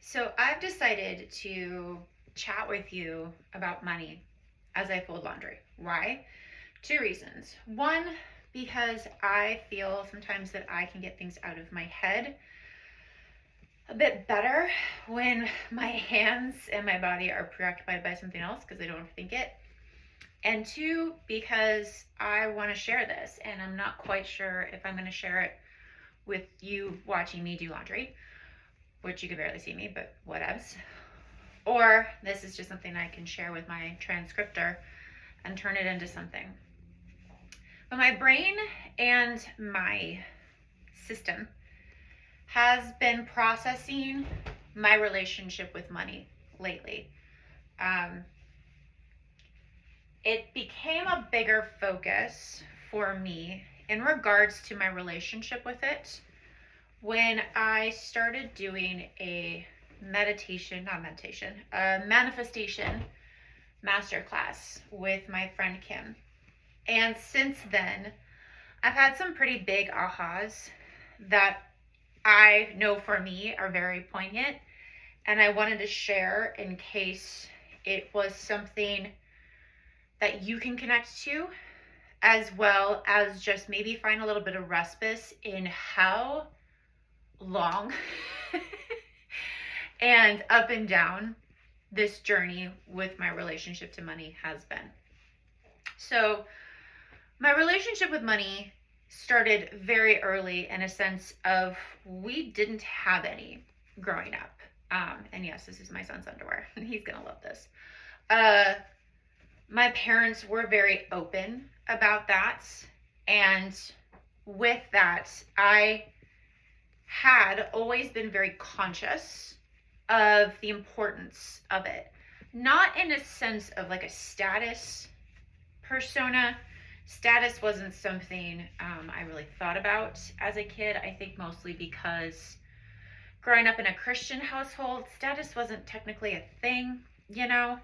So I've decided to chat with you about money as I fold laundry. Why? Two reasons. One, because I feel sometimes that I can get things out of my head a bit better when my hands and my body are preoccupied by something else because I don't think it. And two, because I want to share this and I'm not quite sure if I'm going to share it with you watching me do laundry, which you can barely see me, but whatevs. Or this is just something I can share with my transcriptor and turn it into something. But my brain and my system has been processing my relationship with money lately. It became a bigger focus for me in regards to my relationship with it when I started doing a manifestation masterclass with my friend Kim. And since then, I've had some pretty big ahas that I know for me are very poignant, and I wanted to share in case it was something that you can connect to, as well as just maybe find a little bit of respite in how long and up and down this journey with my relationship to money has been. So my relationship with money started very early in a sense of we didn't have any growing up. And yes, this is my son's underwear. He's gonna love this. My parents were very open about that. And with that, I had always been very conscious of the importance of it. Not in a sense of like a status persona. Status wasn't something I really thought about as a kid. I think mostly because growing up in a Christian household, status wasn't technically a thing, you know?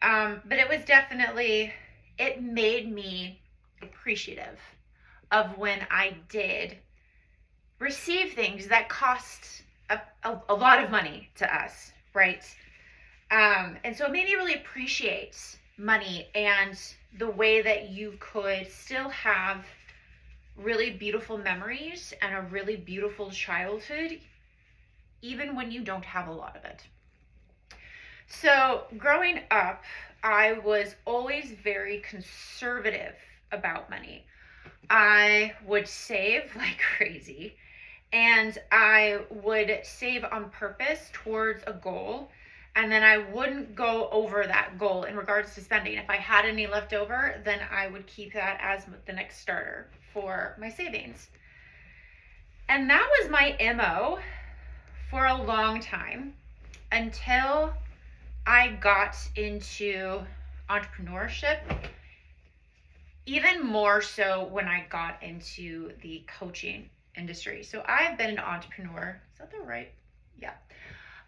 But it was definitely, it made me appreciative of when I did receive things that cost a lot of money to us, right? And so it made me really appreciate money and the way that you could still have really beautiful memories and a really beautiful childhood, even when you don't have a lot of it. So growing up, I was always very conservative about money. I would save like crazy, and I would save on purpose towards a goal, and then I wouldn't go over that goal in regards to spending. If I had any left over, then I would keep that as the next starter for my savings. And that was my MO for a long time until I got into entrepreneurship, even more so when I got into the coaching industry. So I've been an entrepreneur. Is that the right? Yeah.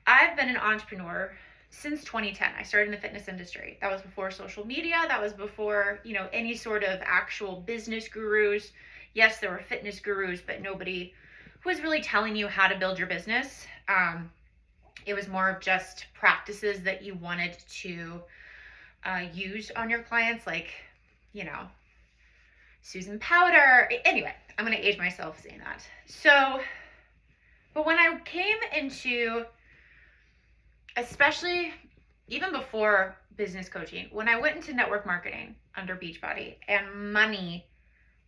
I've been an entrepreneur since 2010. I started in the fitness industry. That was before social media. That was before, any sort of actual business gurus. Yes, there were fitness gurus, but nobody was really telling you how to build your business. It was more of just practices that you wanted to use on your clients, like, Susan Powder. Anyway, I'm going to age myself saying that. So, but when I came into, especially even before business coaching, when I went into network marketing under Beachbody, and money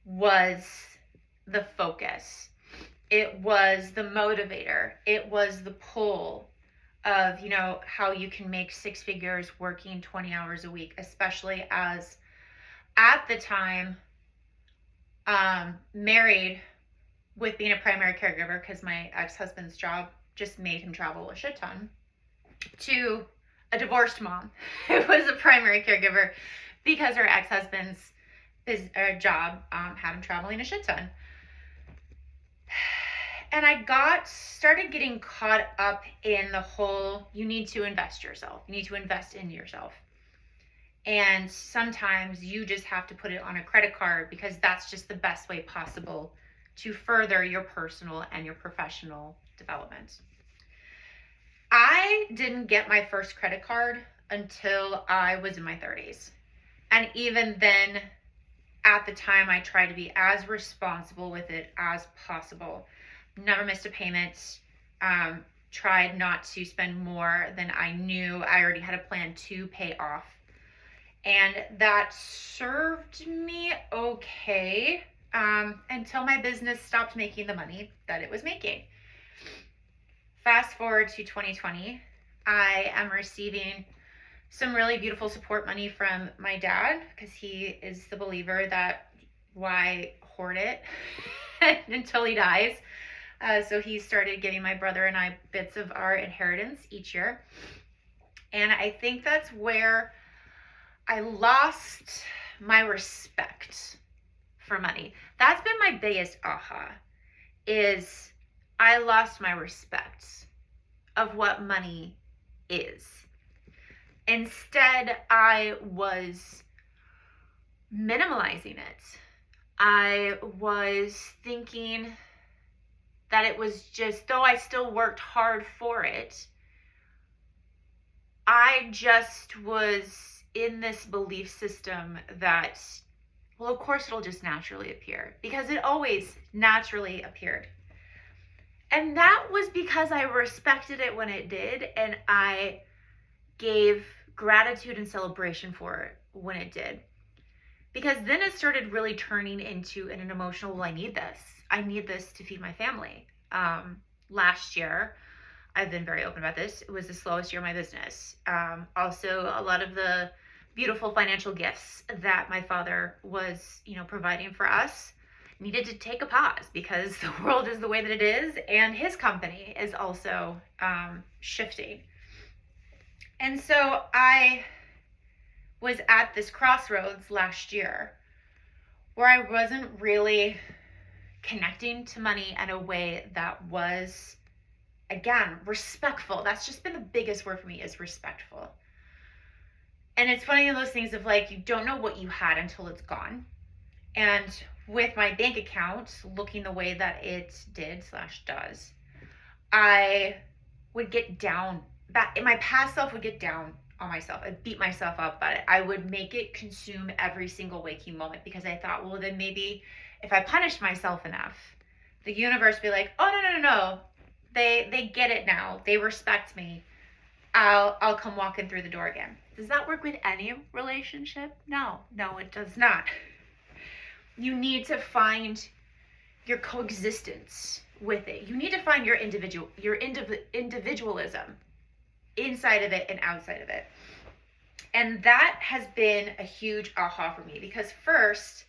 was the focus, it was the motivator, it was the pull of, how you can make six figures working 20 hours a week, especially as at the time, married with being a primary caregiver, because my ex-husband's job just made him travel a shit ton, to a divorced mom who was a primary caregiver because her ex-husband's job had him traveling a shit ton. And I started getting caught up in the whole, you need to invest yourself. You need to invest in yourself. And sometimes you just have to put it on a credit card because that's just the best way possible to further your personal and your professional development. I I didn't get my first credit card until I was in my 30s. And even then, at the time, I tried to be as responsible with it as possible. Never missed a payment. Tried not to spend more than I knew I already had a plan to pay off. And that served me okay until my business stopped making the money that it was making. Fast forward to 2020, I am receiving some really beautiful support money from my dad because he is the believer that why hoard it until he dies. So he started giving my brother and I bits of our inheritance each year. And I think that's where I lost my respect for money. That's been my biggest aha, is I lost my respect of what money is. Instead, I was minimalizing it. I was thinking that it was just, though I still worked hard for it, I just was in this belief system that, well, of course it'll just naturally appear, because it always naturally appeared. And that was because I respected it when it did, and I gave gratitude and celebration for it when it did. Because then it started really turning into an emotional, well, I need this to feed my family. Last year, I've been very open about this, it was the slowest year of my business. Also, a lot of the beautiful financial gifts that my father was, providing for us needed to take a pause because the world is the way that it is, and his company is also shifting. And so I was at this crossroads last year where I wasn't really connecting to money in a way that was, again, respectful. That's just been the biggest word for me, is respectful. And it's one of those things of like, you don't know what you had until it's gone. And with my bank account looking the way that it does, I would get down. My past self would get down on myself. I'd beat myself up about it. I would make it consume every single waking moment because I thought, well, then maybe if I punished myself enough, the universe would be like, oh, no. They get it now. They respect me. I'll come walking through the door again. Does that work with any relationship? No, it does not. You need to find your coexistence with it. You need to find your individualism inside of it and outside of it. And that has been a huge aha for me because first,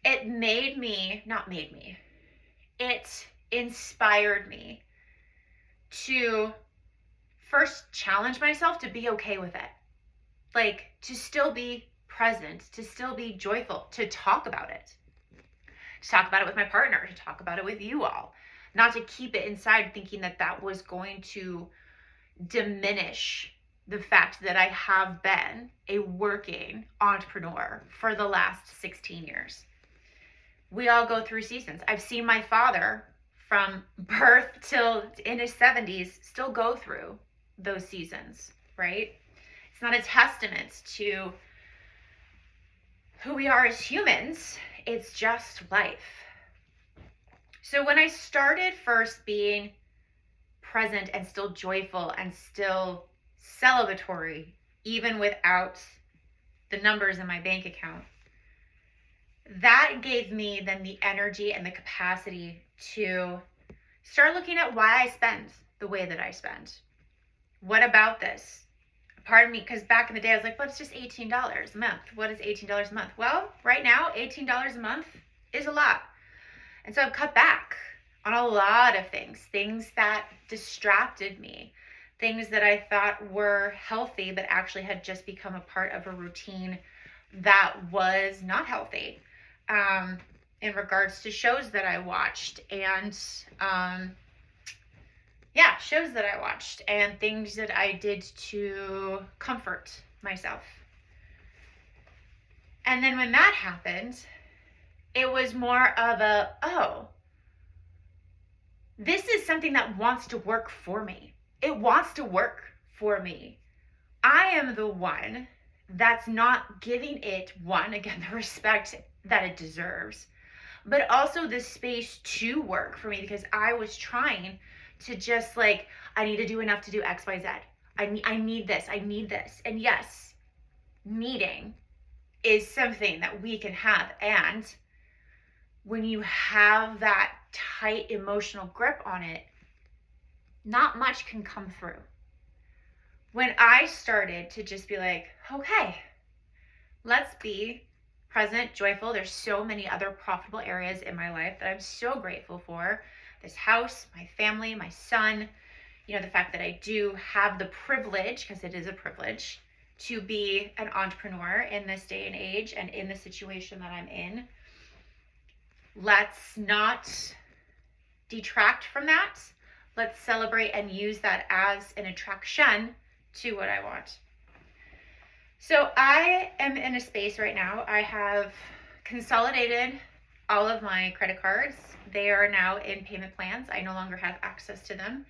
it inspired me to first challenge myself to be okay with it. Like, to still be present, to still be joyful, to talk about it. To talk about it with my partner, to talk about it with you all. Not to keep it inside thinking that that was going to diminish the fact that I have been a working entrepreneur for the last 16 years. We all go through seasons. I've seen my father from birth till in his 70s still go through those seasons, right? It's not a testament to who we are as humans. It's just life. So when I started first being present and still joyful and still celebratory, even without the numbers in my bank account, that gave me then the energy and the capacity to start looking at why I spend the way that I spend. What about this? Part of me, because back in the day I was like, well, it's just $18 a month. What is $18 a month? Well, right now, $18 a month is a lot. And so I've cut back on a lot of things that distracted me, things that I thought were healthy, but actually had just become a part of a routine that was not healthy. In regards to shows that I watched and shows that I watched and things that I did to comfort myself. And then when that happened, it was more of this is something that wants to work for me. it wants to work for me. I am the one that's not giving it, one, again, the respect that it deserves, but also the space to work for me, because I was trying to just like, I need to do enough to do X, Y, Z. I need this. I need this. And yes, needing is something that we can have. And when you have that tight emotional grip on it, not much can come through. When I started to just be like, okay, let's be present, joyful. There's so many other profitable areas in my life that I'm so grateful for. This house, my family, my son, the fact that I do have the privilege, because it is a privilege, to be an entrepreneur in this day and age and in the situation that I'm in. Let's not detract from that. Let's celebrate and use that as an attraction to what I want. So I am in a space right now. I have consolidated all of my credit cards. They are now in payment plans. I no longer have access to them.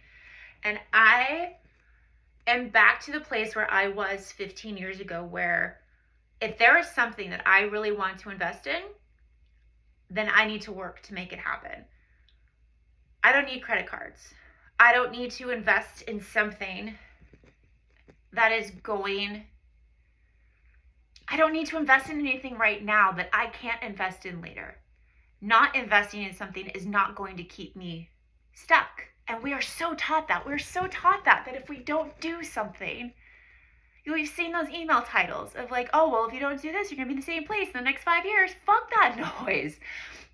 And I am back to the place where I was 15 years ago, where if there is something that I really want to invest in, then I need to work to make it happen. I don't need credit cards. I don't need to invest in something that is I don't need to invest in anything right now that I can't invest in later. Not investing in something is not going to keep me stuck. And we are so taught that. We're so taught that if we don't do something, we've seen those email titles of like, oh, well, if you don't do this, you're going to be in the same place in the next 5 years. Fuck that noise.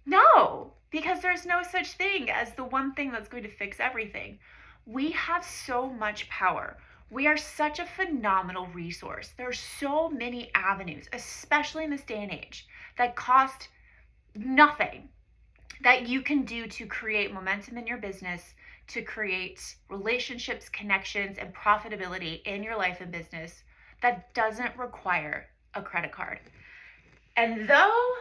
No, because there's no such thing as the one thing that's going to fix everything. We have so much power. We are such a phenomenal resource. There are so many avenues, especially in this day and age, that cost nothing, that you can do to create momentum in your business, to create relationships, connections, and profitability in your life and business that doesn't require a credit card. And though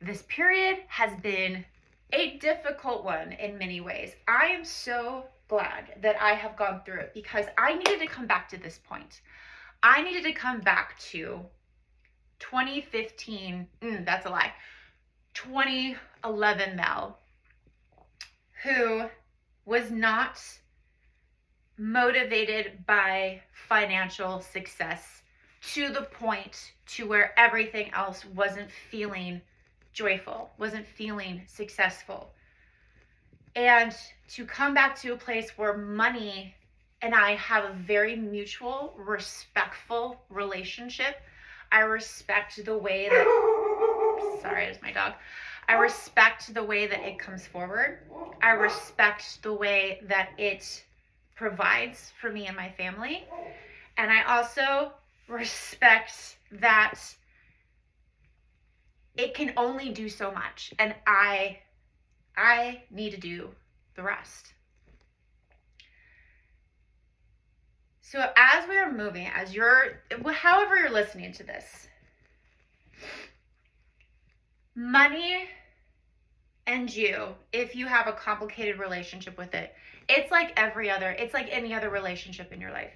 this period has been a difficult one in many ways, I am so glad that I have gone through it, because I needed to come back to this point. I needed to come back to 2015, that's a lie, 2011 Mel, who was not motivated by financial success to the point to where everything else wasn't feeling joyful, wasn't feeling successful. And to come back to a place where money and I have a very mutual, respectful relationship. I respect the way that, sorry, it's my dog. I respect the way that it comes forward. I respect the way that it provides for me and my family. And I also respect that it can only do so much. And I need to do the rest. So as we are moving, however you're listening to this, money and you, if you have a complicated relationship with it, it's like any other relationship in your life.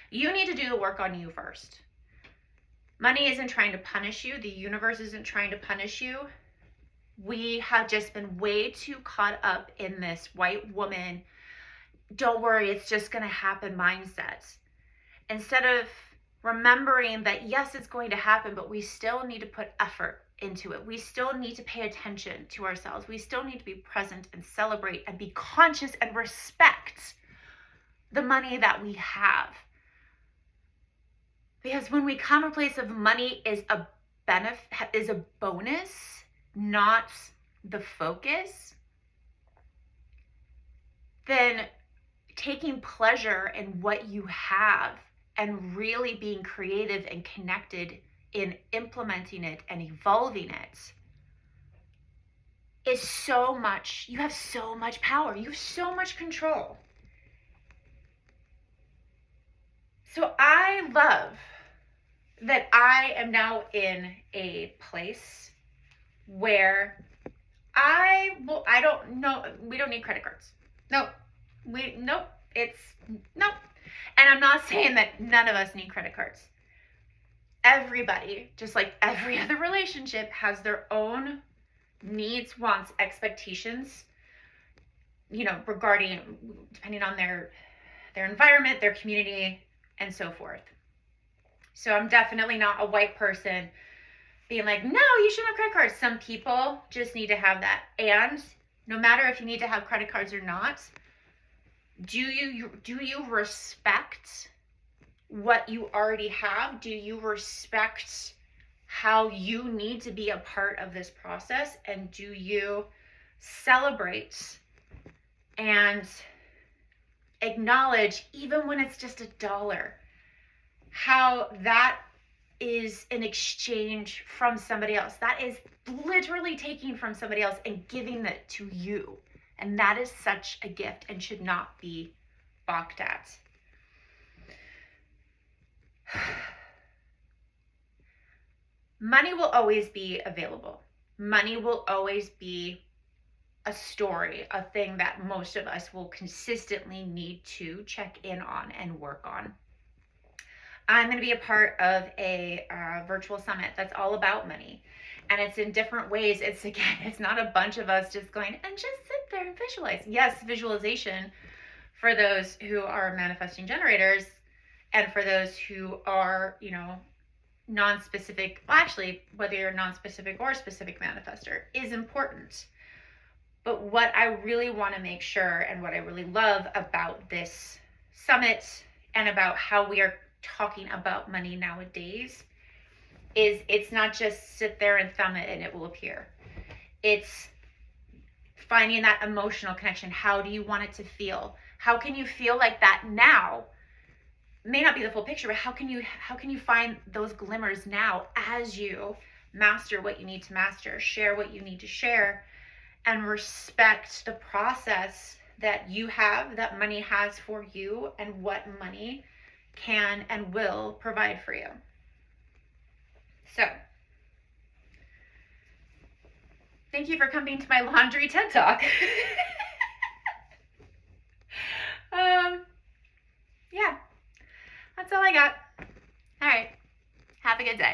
You need to do the work on you first. Money isn't trying to punish you. The universe isn't trying to punish you. We have just been way too caught up in this white woman, don't worry, it's just going to happen mindset. Instead of remembering that, yes, it's going to happen, but we still need to put effort into it. We still need to pay attention to ourselves. We still need to be present and celebrate and be conscious and respect the money that we have. Because when we come to a place of money is a bonus, not the focus, then taking pleasure in what you have and really being creative and connected in implementing it and evolving it is so much. You have so much power. You have so much control. So I love that I am now in a place where I don't know, we don't need credit cards. Nope. And I'm not saying that none of us need credit cards. Everybody, just like every other relationship, has their own needs, wants, expectations, regarding, depending on their environment, their community, and so forth. So I'm definitely not a white person being like, no, you shouldn't have credit cards. Some people just need to have that. And no matter if you need to have credit cards or not, do you respect what you already have? Do you respect how you need to be a part of this process? And do you celebrate and acknowledge, even when it's just $1, how that is an exchange from somebody else? That is literally taking from somebody else and giving it to you. And that is such a gift and should not be balked at. Money will always be available. Money will always be a story, a thing that most of us will consistently need to check in on and work on. I'm going to be a part of a virtual summit that's all about money. And it's in different ways. It's not a bunch of us just going and just sit there and visualize. Yes, visualization for those who are manifesting generators, and for those who are, non-specific, well, actually, whether you're non-specific or specific manifester is important. But what I really want to make sure, and what I really love about this summit and about how we are talking about money nowadays, is it's not just sit there and thumb it and it will appear. It's finding that emotional connection. How do you want it to feel? How can you feel like that now? May not be the full picture, but how can you find those glimmers now as you master what you need to master, share what you need to share, and respect the process that you have, that money has for you, and what money can and will provide for you. So, thank you for coming to my laundry TED Talk. Yeah, that's all I got. All right, have a good day.